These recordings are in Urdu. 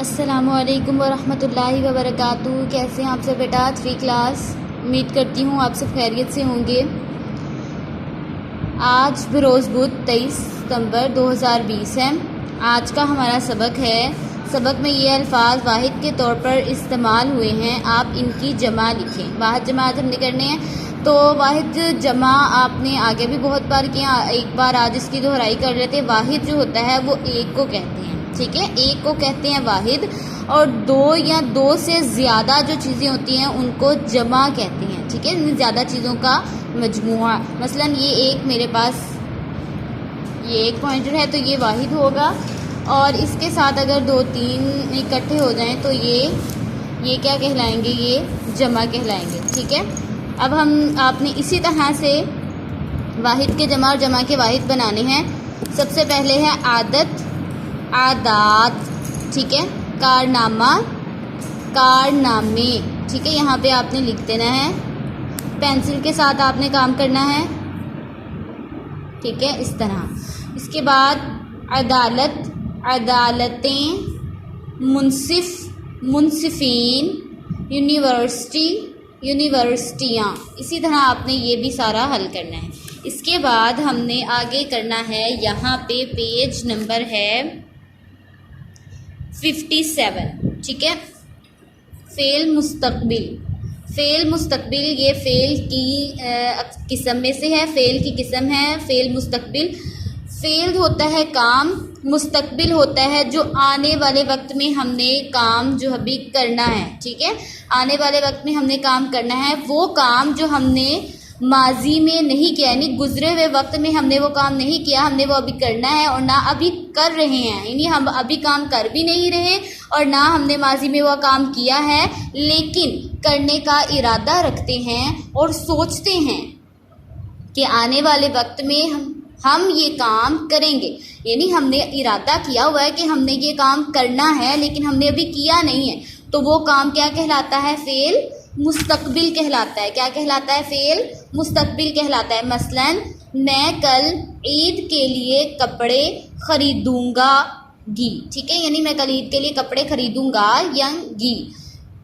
السلام علیکم ورحمۃ اللہ وبرکاتہ۔ کیسے ہیں آپ سب بیٹا؟ 3 کلاس، امید کرتی ہوں آپ سب خیریت سے ہوں گے۔ آج بروز بدھ 23 ستمبر 2020 ہے۔ آج کا ہمارا سبق ہے۔ سبق میں یہ الفاظ واحد کے طور پر استعمال ہوئے ہیں، آپ ان کی جمع لکھیں۔ واحد جمع آج ہم نے کرنے ہیں، تو واحد جمع آپ نے آگے بھی بہت بار کیا، ایک بار آج اس کی دہرائی کر رہے تھے۔ واحد جو ہوتا ہے وہ ایک کو کہتے ہیں، ٹھیک ہے، ایک کو کہتے ہیں واحد، اور دو یا دو سے زیادہ جو چیزیں ہوتی ہیں ان کو جمع کہتے ہیں، ٹھیک ہے، زیادہ چیزوں کا مجموعہ۔ مثلا یہ ایک میرے پاس یہ ایک پوائنٹر ہے تو یہ واحد ہوگا، اور اس کے ساتھ اگر 2-3 اکٹھے ہو جائیں تو یہ کیا کہلائیں گے؟ یہ جمع کہلائیں گے، ٹھیک ہے۔ اب آپ نے اسی طرح سے واحد کے جمع اور جمع کے واحد بنانے ہیں۔ سب سے پہلے ہے عادت، عادات، ٹھیک ہے، کارنامہ، کارنامے، ٹھیک ہے، یہاں پہ آپ نے لکھ دینا ہے، پینسل کے ساتھ آپ نے کام کرنا ہے، ٹھیک ہے، اس طرح۔ اس کے بعد عدالت، عدالتیں، منصف، منصفین، یونیورسٹی، یونیورسٹیاں، اسی طرح آپ نے یہ بھی سارا حل کرنا ہے۔ اس کے بعد ہم نے آگے کرنا ہے، یہاں پہ پیج نمبر ہے 57، ٹھیک ہے، فعل مستقبل۔ فعل مستقبل یہ فعل کی قسم میں سے ہے، فعل کی قسم ہے فعل مستقبل۔ فعل ہوتا ہے کام، مستقبل ہوتا ہے جو آنے والے وقت میں ہم نے کام جو ابھی کرنا ہے، ٹھیک ہے، آنے والے وقت میں ہم نے کام کرنا ہے، وہ کام جو ہم نے ماضی میں نہیں کیا، یعنی گزرے ہوئے وقت میں ہم نے وہ کام نہیں کیا، ہم نے وہ ابھی کرنا ہے اور نہ ابھی کر رہے ہیں، یعنی ہم ابھی کام کر بھی نہیں رہے اور نہ ہم نے ماضی میں وہ کام کیا ہے، لیکن کرنے کا ارادہ رکھتے ہیں اور سوچتے ہیں کہ آنے والے وقت میں ہم یہ کام کریں گے، یعنی ہم نے ارادہ کیا ہوا ہے کہ ہم نے یہ کام کرنا ہے لیکن ہم نے ابھی کیا نہیں ہے، تو وہ کام کیا کہلاتا ہے؟ فعل مستقبل کہلاتا ہے۔ کیا کہلاتا ہے؟ فعل مستقبل کہلاتا ہے۔ مثلا میں کل عید کے لیے کپڑے خریدوں گا گی، ٹھیک ہے، یعنی میں کل عید کے لیے کپڑے خریدوں گا یا گی،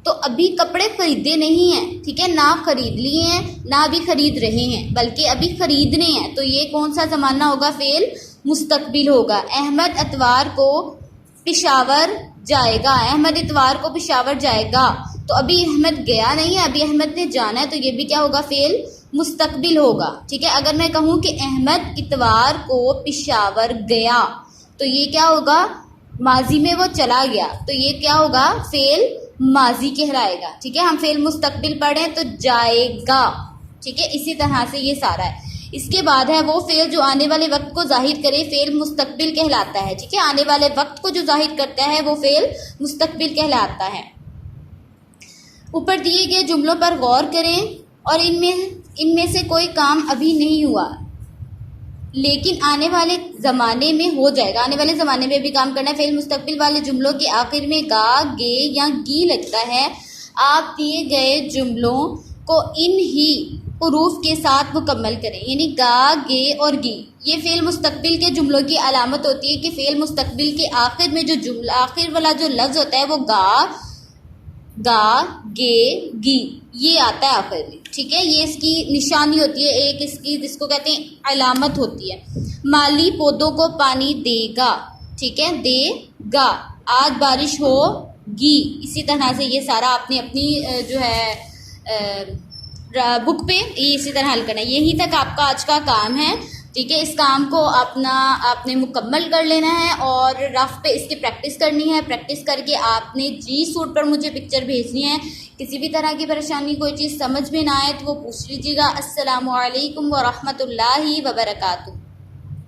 تو ابھی کپڑے خریدے نہیں ہیں، ٹھیک ہے، نہ خرید لیے ہیں نہ ابھی خرید رہے ہیں، بلکہ ابھی خریدنے ہیں، تو یہ کون سا زمانہ ہوگا؟ فعل مستقبل ہوگا۔ احمد اتوار کو پشاور جائے گا، احمد اتوار کو پشاور جائے گا، تو ابھی احمد گیا نہیں ہے، ابھی احمد نے جانا ہے، تو یہ بھی کیا ہوگا؟ فعل مستقبل ہوگا، ٹھیک ہے۔ اگر میں کہوں کہ احمد اتوار کو پشاور گیا، تو یہ کیا ہوگا؟ ماضی میں وہ چلا گیا، تو یہ کیا ہوگا؟ فعل ماضی کہلائے گا، ٹھیک ہے۔ ہم فعل مستقبل پڑھیں تو جائے گا، ٹھیک ہے، اسی طرح سے یہ سارا ہے۔ اس کے بعد ہے وہ فعل جو آنے والے وقت کو ظاہر کرے، فعل مستقبل کہلاتا ہے، ٹھیک ہے، آنے والے وقت کو جو ظاہر کرتا ہے وہ فعل مستقبل کہلاتا ہے۔ اوپر دیے گئے جملوں پر غور کریں اور ان میں سے کوئی کام ابھی نہیں ہوا لیکن آنے والے زمانے میں ہو جائے گا، آنے والے زمانے میں بھی کام کرنا ہے۔ فعل مستقبل والے جملوں کے آخر میں گا، گے یا گی لگتا ہے۔ آپ دیے گئے جملوں کو ان ہی حروف کے ساتھ مکمل کریں، یعنی گا، گے اور گی، یہ فعل مستقبل کے جملوں کی علامت ہوتی ہے کہ فعل مستقبل کے آخر میں جو جملہ، آخر والا جو لفظ ہوتا ہے وہ گا، گے، گی، یہ آتا ہے آخر میں، ٹھیک ہے، یہ اس کی نشانی ہوتی ہے، ایک اس کی جس کو کہتے ہیں علامت ہوتی ہے۔ مالی پودوں کو پانی دے گا، ٹھیک ہے، دے گا، آج بارش ہوگی، اسی طرح سے یہ سارا آپ نے اپنی جو ہے بک پہ یہ اسی طرح حل کرنا ہے۔ یہیں تک آپ کا آج کا کام ہے، ٹھیک ہے، اس کام کو آپ نے مکمل کر لینا ہے اور رف پہ اس کی پریکٹس کرنی ہے۔ پریکٹس کر کے آپ نے جی سوٹ پر مجھے پکچر بھیجنی ہے۔ کسی بھی طرح کی پریشانی، کوئی چیز سمجھ میں نہ آئے تو وہ پوچھ لیجیے گا۔ السلام علیکم ورحمۃ اللہ وبرکاتہ۔